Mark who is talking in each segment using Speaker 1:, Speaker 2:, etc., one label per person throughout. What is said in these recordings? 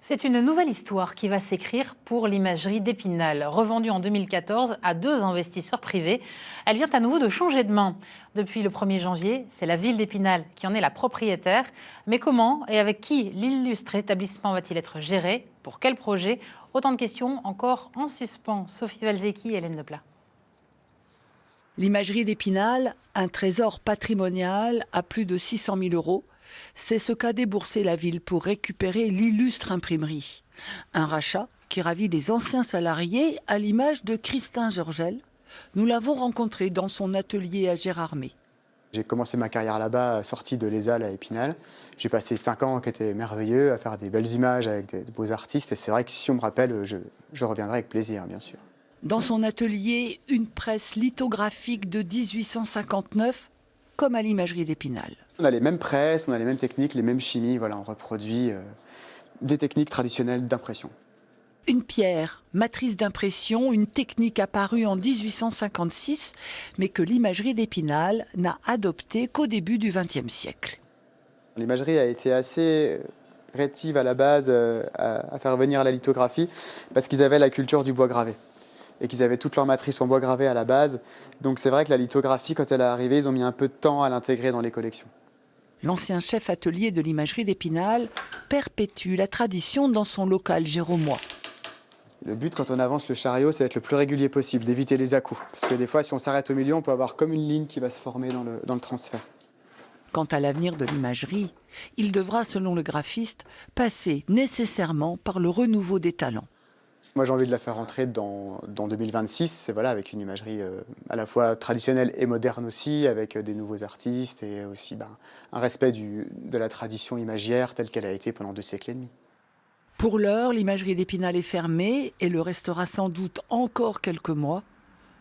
Speaker 1: C'est une nouvelle histoire qui va s'écrire pour l'imagerie d'Épinal. Revendue en 2014 à 2 investisseurs privés, elle vient à nouveau de changer de main. Depuis le 1er janvier, c'est la ville d'Épinal qui en est la propriétaire. Mais comment et avec qui l'illustre établissement va-t-il être géré? Pour quel projet? Autant de questions encore en suspens. Sophie Valzecchi et Hélène Leplat.
Speaker 2: L'imagerie d'Épinal, un trésor patrimonial à plus de 600 000 euros, c'est ce qu'a déboursé la ville pour récupérer l'illustre imprimerie. Un rachat qui ravit les anciens salariés à l'image de Christin Georgel. Nous l'avons rencontré dans son atelier à Gérardmer.
Speaker 3: J'ai commencé ma carrière là-bas, sorti de l'ESAL à Épinal. J'ai passé 5 ans qui étaient merveilleux, à faire des belles images avec de beaux artistes. Et c'est vrai que si on me rappelle, je reviendrai avec plaisir, bien sûr.
Speaker 2: Dans son atelier, une presse lithographique de 1859, comme à l'imagerie d'Épinal.
Speaker 3: On a les mêmes presses, on a les mêmes techniques, les mêmes chimies. Voilà, on reproduit des techniques traditionnelles d'impression.
Speaker 2: Une pierre, matrice d'impression, une technique apparue en 1856, mais que l'imagerie d'Épinal n'a adoptée qu'au début du XXe siècle.
Speaker 3: L'imagerie a été assez rétive à la base à faire venir la lithographie parce qu'ils avaient la culture du bois gravé et qu'ils avaient toute leur matrice en bois gravé à la base. Donc c'est vrai que la lithographie, quand elle est arrivée, ils ont mis un peu de temps à l'intégrer dans les collections.
Speaker 2: L'ancien chef atelier de l'imagerie d'Épinal perpétue la tradition dans son local géromois.
Speaker 3: Le but, quand on avance le chariot, c'est d'être le plus régulier possible, d'éviter les à-coups. Parce que des fois, si on s'arrête au milieu, on peut avoir comme une ligne qui va se former dans le transfert.
Speaker 2: Quant à l'avenir de l'imagerie, il devra, selon le graphiste, passer nécessairement par le renouveau des talents.
Speaker 3: Moi, j'ai envie de la faire rentrer dans 2026, c'est voilà, avec une imagerie à la fois traditionnelle et moderne aussi, avec des nouveaux artistes et aussi un respect de la tradition imagière telle qu'elle a été pendant 2 siècles et demi.
Speaker 2: Pour l'heure, l'imagerie d'Épinal est fermée et le restera sans doute encore quelques mois.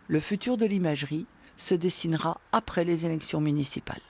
Speaker 2: Le futur de l'imagerie se dessinera après les élections municipales.